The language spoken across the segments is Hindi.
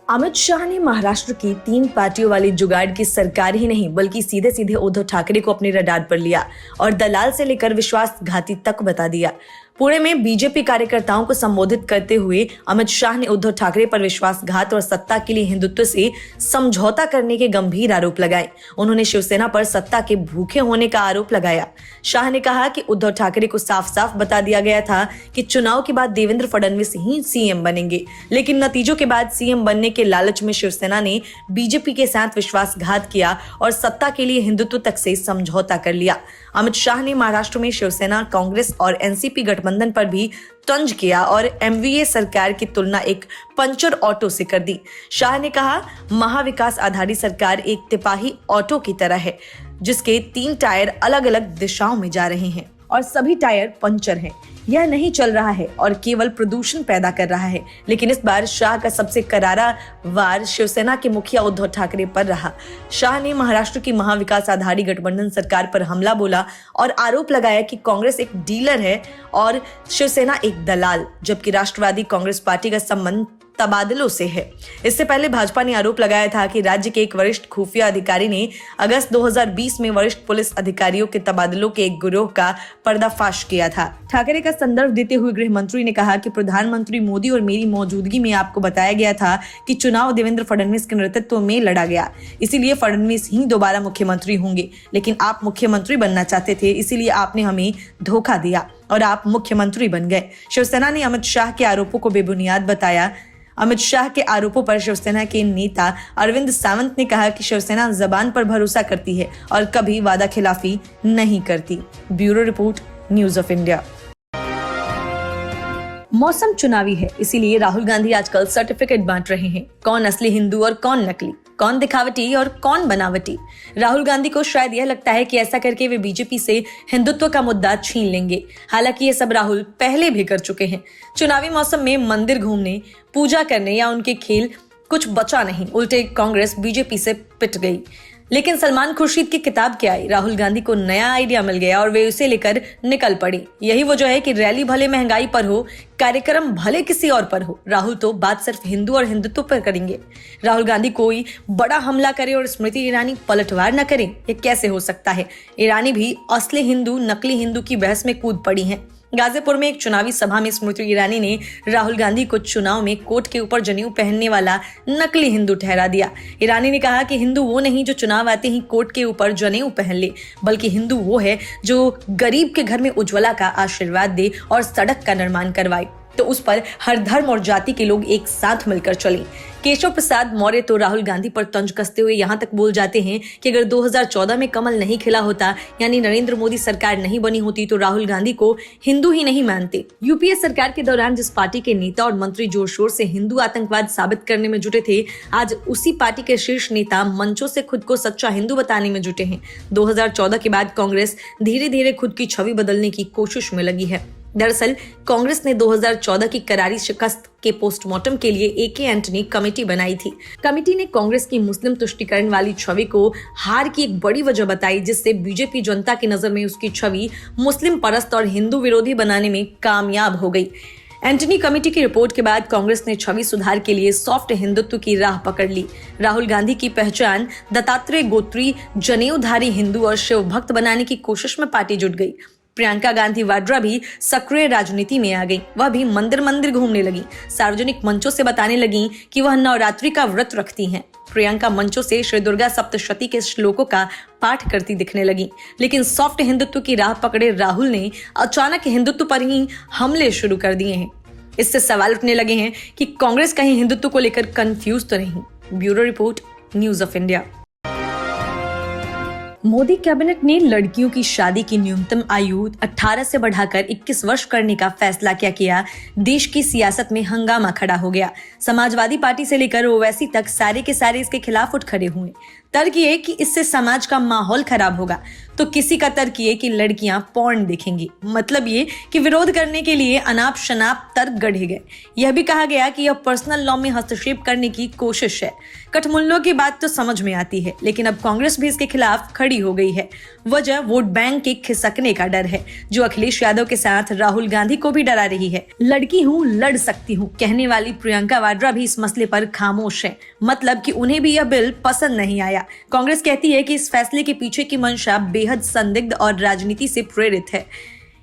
अमित शाह ने महाराष्ट्र की 3 पार्टियों वाली जुगाड़ की सरकार ही नहीं बल्कि सीधे सीधे उद्धव ठाकरे को अपने रडार पर लिया और दलाल से लेकर विश्वासघाती तक बता दिया। पुणे में बीजेपी कार्यकर्ताओं को संबोधित करते हुए अमित शाह ने उद्धव ठाकरे पर विश्वासघात और सत्ता के लिए हिंदुत्व से समझौता करने के गंभीर आरोप लगाए। उन्होंने शिवसेना पर सत्ता के भूखे होने का आरोप लगाया। शाह ने कहा कि उद्धव ठाकरे को साफ साफ बता दिया गया था कि चुनाव के बाद देवेंद्र फडणवीस ही सीएम बनेंगे, लेकिन नतीजों के बाद सीएम बनने के लालच में शिवसेना ने बीजेपी के साथ विश्वासघात किया और सत्ता के लिए हिंदुत्व तक से समझौता कर लिया। अमित शाह ने महाराष्ट्र में शिवसेना, कांग्रेस और एनसीपी गठबंधन पर भी तंज किया और एमवीए सरकार की तुलना एक पंचर ऑटो से कर दी। शाह ने कहा, महाविकास आघाड़ी सरकार एक तिपाही ऑटो की तरह है जिसके 3 टायर अलग अलग दिशाओं में जा रहे हैं और सभी टायर पंचर हैं। यह नहीं चल रहा है और केवल प्रदूषण पैदा कर रहा है। लेकिन इस बार शाह का सबसे करारा वार शिवसेना के मुखिया उद्धव ठाकरे पर रहा। शाह ने महाराष्ट्र की महाविकास आघाड़ी गठबंधन सरकार पर हमला बोला और आरोप लगाया कि कांग्रेस एक डीलर है और शिवसेना एक दलाल, जबकि राष्ट्रवादी कांग्रेस पार्टी का संबंध तबादलों से है। इससे पहले भाजपा ने आरोप लगाया था कि राज्य के एक वरिष्ठ खुफिया अधिकारी ने अगस्त 2020 में वरिष्ठ पुलिस अधिकारियों के तबादलों के एक गिरोह का पर्दाफाश किया था। ठाकरे का संदर्भ देते हुए गृह मंत्री ने कहा कि प्रधानमंत्री मोदी और मेरी मौजूदगी में आपको बताया गया था कि चुनाव देवेंद्र फडणवीस के नेतृत्व में लड़ा गया, इसीलिए फडणवीस ही दोबारा मुख्यमंत्री होंगे। लेकिन आप मुख्यमंत्री बनना चाहते थे, इसीलिए आपने हमें धोखा दिया और आप मुख्यमंत्री बन गए। शिवसेना ने अमित शाह के आरोपों को बेबुनियाद बताया। अमित शाह के आरोपों पर शिवसेना के नेता अरविंद सावंत ने कहा कि शिवसेना जबान पर भरोसा करती है और कभी वादा खिलाफी नहीं करती। Bureau report, news of India. मौसम चुनावी है, इसीलिए राहुल गांधी आजकल सर्टिफिकेट बांट रहे हैं। कौन असली हिंदू और कौन नकली, कौन दिखावटी और कौन बनावटी। राहुल गांधी को शायद यह लगता है कि ऐसा करके वे बीजेपी से हिंदुत्व का मुद्दा छीन लेंगे। हालांकि ये सब राहुल पहले भी कर चुके हैं। चुनावी मौसम में मंदिर घूमने, पूजा करने या उनके खेल कुछ बचा नहीं, उल्टे कांग्रेस बीजेपी से पिट गई। लेकिन सलमान खुर्शीद की किताब क्या आई, राहुल गांधी को नया आइडिया मिल गया और वे उसे लेकर निकल पड़े। यही वजह है कि रैली भले महंगाई पर हो, कार्यक्रम भले किसी और पर हो, राहुल तो बात सिर्फ हिंदू और हिंदुत्व पर करेंगे। राहुल गांधी कोई बड़ा हमला करे और स्मृति ईरानी पलटवार न करें, ये कैसे हो सकता है। ईरानी भी असली हिंदू नकली हिंदू की बहस में कूद पड़ी हैं। गाजीपुर में एक चुनावी सभा में स्मृति ईरानी ने राहुल गांधी को चुनाव में कोट के ऊपर जनेऊ पहनने वाला नकली हिंदू ठहरा दिया। ईरानी ने कहा कि हिंदू वो नहीं जो चुनाव आते ही कोट के ऊपर जनेऊ पहन ले, बल्कि हिंदू वो है जो गरीब के घर में उज्ज्वला का आशीर्वाद दे और सड़क का निर्माण करवाए, तो उस पर हर धर्म और जाति के लोग एक साथ मिलकर चलें। केशव प्रसाद मौर्य तो राहुल गांधी पर तंज कसते हुए यहाँ तक बोल जाते हैं कि अगर 2014 में कमल नहीं खिला होता, यानी नरेंद्र मोदी सरकार नहीं बनी होती, तो राहुल गांधी को हिंदू ही नहीं मानते। यूपीए सरकार के दौरान जिस पार्टी के नेता और मंत्री जोर शोर से हिंदू आतंकवाद साबित करने में जुटे थे, आज उसी पार्टी के शीर्ष नेता मंचों से खुद को सच्चा हिंदू बताने में जुटे हैं। 2014 के बाद कांग्रेस धीरे धीरे खुद की छवि बदलने की कोशिश में लगी है। दरअसल कांग्रेस ने 2014 की करारी शिकस्त के पोस्टमार्टम के लिए एके एंटनी कमेटी बनाई थी। कमेटी ने कांग्रेस की मुस्लिम तुष्टीकरण वाली छवि को हार की एक बड़ी वजह बताई, जिससे बीजेपी जनता की नजर में उसकी छवि मुस्लिम परस्त और हिंदू विरोधी बनाने में कामयाब हो गई। एंटनी कमेटी की रिपोर्ट के बाद कांग्रेस ने छवि सुधार के लिए सॉफ्ट हिंदुत्व की राह पकड़ ली। राहुल गांधी की पहचान दत्तात्रेय गोत्री, जनेऊधारी हिंदू और शिव भक्त बनाने की कोशिश में पार्टी जुट गई। प्रियंका गांधी वाड्रा भी सक्रिय राजनीति में आ गई। वह भी मंदिर मंदिर घूमने लगी, सार्वजनिक मंचों से बताने लगी कि वह नवरात्रि का व्रत रखती हैं। प्रियंका मंचों से श्री दुर्गा सप्तशती के श्लोकों का पाठ करती दिखने लगी। लेकिन सॉफ्ट हिंदुत्व की राह पकड़े राहुल ने अचानक हिंदुत्व पर ही हमले शुरू कर दिए हैं। इससे सवाल उठने लगे हैं कि कांग्रेस कहीं हिंदुत्व को लेकर कंफ्यूज तो नहीं। Bureau report, news of India. Modi cabinet ने लड़कियों की शादी की न्यूनतम आयु 18 से बढ़ाकर 21 वर्ष करने का फैसला क्या किया। देश की सियासत में हंगामा खड़ा हो गया। समाजवादी पार्टी से लेकर ओवैसी तक सारे के सारे इसके खिलाफ उठ खड़े हुए। तर्क ये कि इससे समाज का माहौल खराब होगा, तो किसी का तर्क ये कि लड़कियां पॉर्न देखेंगी। मतलब ये कि विरोध करने के लिए अनाप शनाप तर्क गढ़े गए। यह भी कहा गया कि यह पर्सनल लॉ में हस्तक्षेप करने की कोशिश है। कठमुल्लों की बात तो समझ में आती है, लेकिन अब कांग्रेस भी इसके खिलाफ खड़ी हो गई है। वजह वोट बैंक के खिसकने का डर है, जो अखिलेश यादव के साथ राहुल गांधी को भी डरा रही है। लड़की हूँ, लड़ सकती हूँ कहने वाली प्रियंका वाड्रा भी इस मसले पर खामोश है। मतलब कि उन्हें भी यह बिल पसंद नहीं आया। कांग्रेस कहती है कि इस फैसले के पीछे की मंशा बेहद संदिग्ध और राजनीति से प्रेरित है।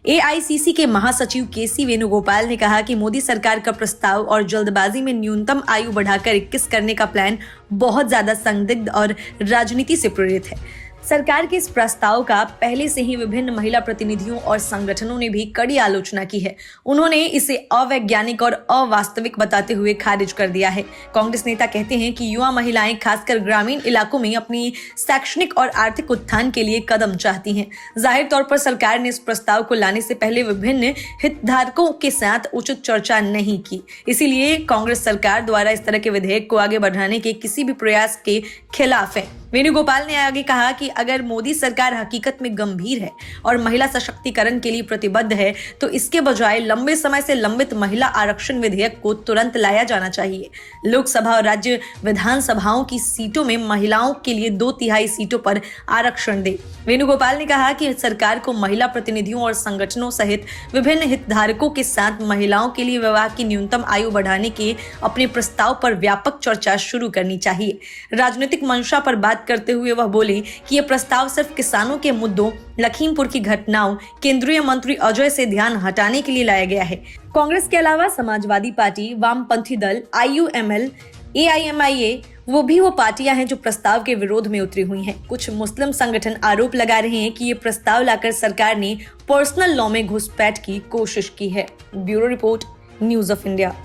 एआईसीसी के महासचिव केसी वेणुगोपाल ने कहा कि मोदी सरकार का प्रस्ताव और जल्दबाजी में न्यूनतम आयु बढ़ाकर 21 करने का प्लान बहुत ज्यादा संदिग्ध और राजनीति से प्रेरित है। सरकार के इस प्रस्ताव का पहले से ही विभिन्न महिला प्रतिनिधियों और संगठनों ने भी कड़ी आलोचना की है। उन्होंने इसे अवैज्ञानिक और अवास्तविक बताते हुए खारिज कर दिया है। कांग्रेस नेता कहते हैं कि युवा महिलाएं खासकर ग्रामीण इलाकों में अपनी शैक्षणिक और आर्थिक उत्थान के लिए कदम चाहती हैं। जाहिर तौर पर सरकार ने इस प्रस्ताव को लाने से पहले विभिन्न हितधारकों के साथ उचित चर्चा नहीं की। इसीलिए कांग्रेस सरकार द्वारा इस तरह के विधेयक को आगे बढ़ाने के किसी भी प्रयास के खिलाफ है। वेणुगोपाल ने आगे कहा कि अगर मोदी सरकार हकीकत में गंभीर है और महिला सशक्तिकरण के लिए प्रतिबद्ध है, तो इसके बजाय लंबे समय से लंबित महिला आरक्षण विधेयक को तुरंत लाया जाना चाहिए। लोकसभा और राज्य विधानसभाओं की सीटों में महिलाओं के लिए 2/3 सीटों पर आरक्षण दे। वेणुगोपाल ने कहा कि सरकार को महिला प्रतिनिधियों और संगठनों सहित विभिन्न हितधारकों के साथ महिलाओं के लिए विवाह की न्यूनतम आयु बढ़ाने के अपने प्रस्ताव पर व्यापक चर्चा शुरू करनी चाहिए। राजनीतिक मंशा पर बात करते हुए वह बोली कि यह प्रस्ताव सिर्फ किसानों के मुद्दों, लखीमपुर की घटनाओं, केंद्रीय मंत्री अजय से ध्यान हटाने के लिए लाया गया है। कांग्रेस के अलावा समाजवादी पार्टी, वामपंथी दल, IUML, AIMIA वो पार्टियां हैं जो प्रस्ताव के विरोध में उतरी हुई हैं। कुछ मुस्लिम संगठन आरोप लगा रहे हैं कि ये प्रस्ताव लाकर सरकार ने पर्सनल लॉ में घुसपैठ की कोशिश की है। Bureau report, news of India.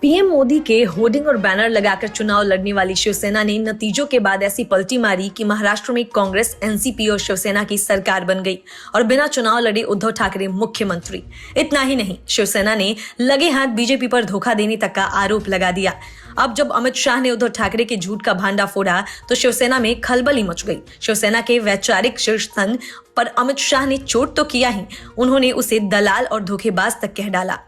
PM Modi के होर्डिंग और बैनर लगाकर चुनाव लड़ने वाली शिवसेना ने नतीजों के बाद ऐसी पलटी मारी कि महाराष्ट्र में कांग्रेस, एनसीपी और शिवसेना की सरकार बन गई और बिना चुनाव लड़े उद्धव ठाकरे मुख्यमंत्री। इतना ही नहीं, शिवसेना ने लगे हाथ बीजेपी पर धोखा देने तक का आरोप लगा दिया। अब जब अमित शाह ने उद्धव ठाकरे के झूठ का भांडा फोड़ा, तो शिवसेना में खलबली मच गई। शिवसेना के वैचारिक शीर्षस्थान पर अमित शाह ने चोट तो किया ही, उन्होंने उसे दलाल और धोखेबाज तक कह डाला।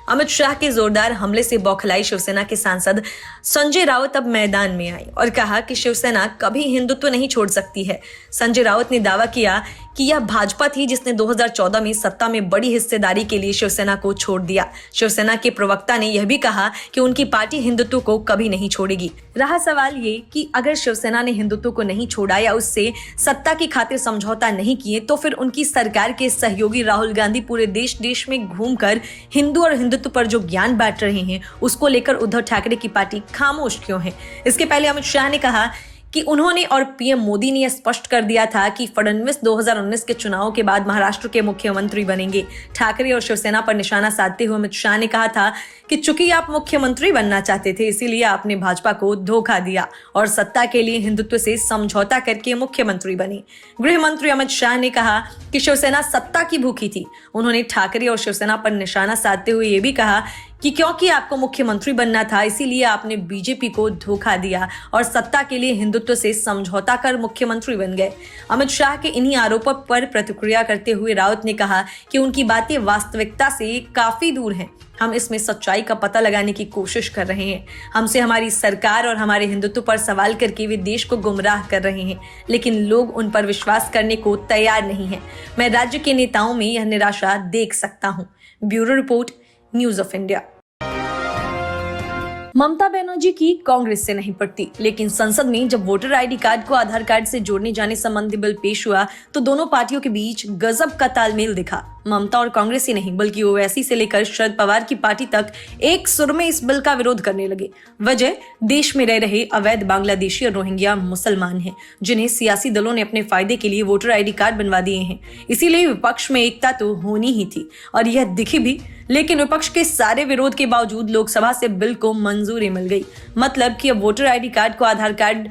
अमित शाह के जोरदार हमले से बौखलाई शिवसेना के सांसद संजय राउत अब मैदान में आए और कहा कि शिवसेना कभी हिंदुत्व नहीं छोड़ सकती है। संजय राउत ने दावा किया कि यह भाजपा थी जिसने 2014 में सत्ता में बड़ी हिस्सेदारी के लिए शिवसेना को छोड़ दिया। शिवसेना के प्रवक्ता ने यह भी कहा कि उनकी पार्टी हिंदुत्व को कभी नहीं छोड़ेगी। रहा सवाल ये कि अगर शिवसेना ने हिंदुत्व को नहीं छोड़ा या उससे सत्ता की खातिर समझौता नहीं किए, तो फिर उनकी सरकार के सहयोगी राहुल गांधी पूरे देश में घूमकर हिंदू और हिंदुत्व पर जो ज्ञान बांट रहे हैं, उसको लेकर उद्धव ठाकरे की पार्टी खामोश क्यों है? इसके पहले अमित शाह ने कहा कि उन्होंने और पीएम मोदी ने यह स्पष्ट कर दिया था कि फडणवीस 2019 के चुनाव के बाद महाराष्ट्र के मुख्यमंत्री बनेंगे। ठाकरे और शिवसेना पर निशाना साधते हुए अमित शाह ने कहा था कि चूंकि आप मुख्यमंत्री बनना चाहते थे, इसीलिए आपने भाजपा को धोखा दिया और सत्ता के लिए हिंदुत्व से समझौता करके मुख्यमंत्री बने। गृह मंत्री अमित शाह ने कहा कि शिवसेना सत्ता की भूखी थी। उन्होंने ठाकरे और शिवसेना पर निशाना साधते हुए ये भी कहा कि क्योंकि आपको मुख्यमंत्री बनना था, इसीलिए आपने बीजेपी को धोखा दिया और सत्ता के लिए हिंदुत्व से समझौता कर मुख्यमंत्री बन गए। अमित शाह के इन्हीं आरोपों पर प्रतिक्रिया करते हुए राउत ने कहा कि उनकी बातें वास्तविकता से काफी दूर हैं। हम इसमें सच्चाई का पता लगाने की कोशिश कर रहे हैं। हमसे हमारी सरकार और हमारे हिंदुत्व पर सवाल करके वे देश को गुमराह कर रहे हैं, लेकिन लोग उन पर विश्वास करने को तैयार नहीं है। मैं राज्य के नेताओं में यह निराशा देख सकता हूँ। Bureau report, news of India. Mamata Banerjee की कांग्रेस से नहीं पड़ती, लेकिन संसद में जब वोटर आईडी कार्ड को आधार कार्ड से जोड़ने जाने संबंधी बिल पेश हुआ, तो दोनों पार्टियों के बीच गजब का तालमेल दिखा। ममता और कांग्रेस ही नहीं, बल्कि ओवैसी से लेकर शरद पवार की पार्टी तक एक सुर में इस बिल का विरोध करने लगे। वजह देश में रह रहे अवैध बांग्लादेशी और रोहिंग्या मुसलमान हैं, जिन्हें सियासी दलों ने अपने फायदे के लिए वोटर आईडी कार्ड बनवा दिए हैं। इसीलिए विपक्ष में एकता तो होनी ही थी और यह दिखी भी। लेकिन विपक्ष के सारे विरोध के बावजूद लोकसभा से बिल को मंजूरी मिल गई। मतलब कि अब वोटर आईडी कार्ड को आधार कार्ड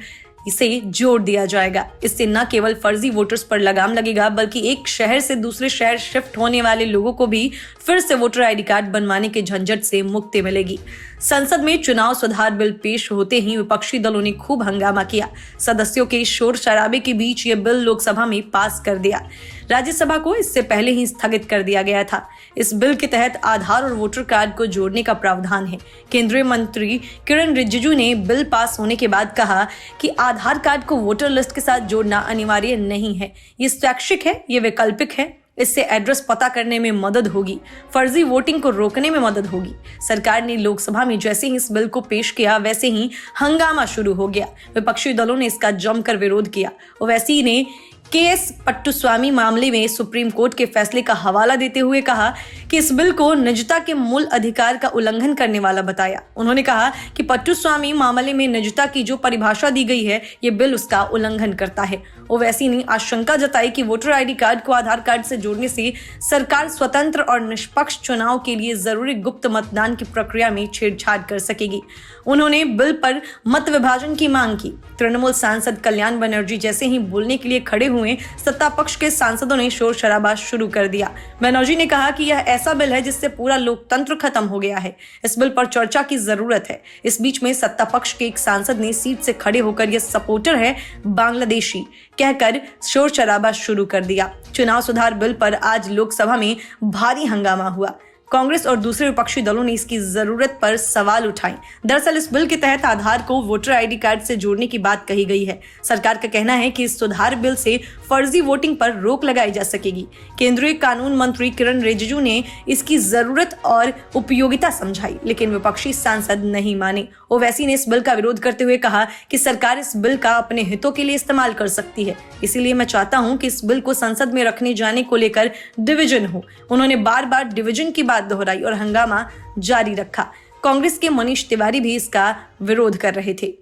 इसे जोड़ दिया जाएगा। इससे न केवल फर्जी वोटर्स पर लगाम लगेगा बल्कि एक शहर से दूसरे शहर शिफ्ट होने वाले लोगों को भी फिर से वोटर आईडी कार्ड बनवाने के झंझट से मुक्ति मिलेगी। संसद में चुनाव सुधार बिल पेश होते ही विपक्षी दलों ने खूब हंगामा किया। सदस्यों के शोर शराबे के बीच ये बिल लोकसभा में पास कर दिया। राज्यसभा को इससे पहले ही स्थगित कर दिया गया था। इस बिल के तहत आधार और वोटर कार्ड को जोड़ने का प्रावधान है। केंद्रीय मंत्री किरण रिजिजू ने बिल पास होने के बाद कहा कि आधार कार्ड को वोटर लिस्ट के साथ जोड़ना अनिवार्य नहीं है, ये स्वैच्छिक है, ये वैकल्पिक है। इससे एड्रेस पता करने में मदद होगी, फर्जी वोटिंग को रोकने में मदद होगी। सरकार ने लोकसभा में जैसे ही इस बिल को पेश किया वैसे ही हंगामा शुरू हो गया। विपक्षी दलों ने इसका जमकर विरोध किया। ओवैसी ने केएस पट्टुस्वामी मामले में सुप्रीम कोर्ट के फैसले का हवाला देते हुए कहा कि इस बिल को निजता के मूल अधिकार का उल्लंघन करने वाला बताया। उन्होंने कहा कि पट्टुस्वामी मामले में निजता की जो परिभाषा दी गई है, ये बिल उसका उल्लंघन करता है। ओवैसी ने आशंका जताई कि वोटर आईडी कार्ड को आधार कार्ड से जोड़ने से सरकार स्वतंत्र और निष्पक्ष चुनाव के लिए जरूरी गुप्त मतदान की प्रक्रिया में छेड़छाड़ कर सकेगी। उन्होंने बिल पर मत विभाजन की मांग की। तृणमूल सांसद कल्याण बनर्जी जैसे ही बोलने के लिए खड़े हुए, सत्ता पक्ष के सांसदों ने शोर शराबा शुरू कर दिया। बनर्जी ने कहा कि यह ऐसा बिल है जिससे पूरा लोकतंत्र खत्म हो गया है। इस बिल पर चर्चा की जरूरत है। इस बीच में सत्ता पक्ष के एक सांसद ने सीट से खड़े होकर यह सपोर्टर है बांग्लादेशी कहकर शोर शराबा शुरू कर दिया। चुनाव सुधार बिल पर आज लोकसभा में भारी हंगामा हुआ। कांग्रेस और दूसरे विपक्षी दलों ने इसकी जरूरत पर सवाल उठाए। दरअसल इस बिल के तहत आधार को वोटर आईडी कार्ड से जोड़ने की बात कही गई है। सरकार का कहना है कि इस सुधार बिल से फर्जी वोटिंग पर रोक लगाई जा सकेगी। केंद्रीय कानून मंत्री किरण रिजिजू ने इसकी जरूरत और उपयोगिता समझाई, लेकिन विपक्षी सांसद नहीं माने। ओवैसी ने इस बिल का विरोध करते हुए कहा कि सरकार इस बिल का अपने हितों के लिए इस्तेमाल कर सकती है, इसीलिए मैं चाहता हूं कि इस बिल को संसद में रखने जाने को लेकर डिवीजन हो। उन्होंने बार बार डिवीजन की बात दोहराई और हंगामा जारी रखा। कांग्रेस के मनीष तिवारी भी इसका विरोध कर रहे थे।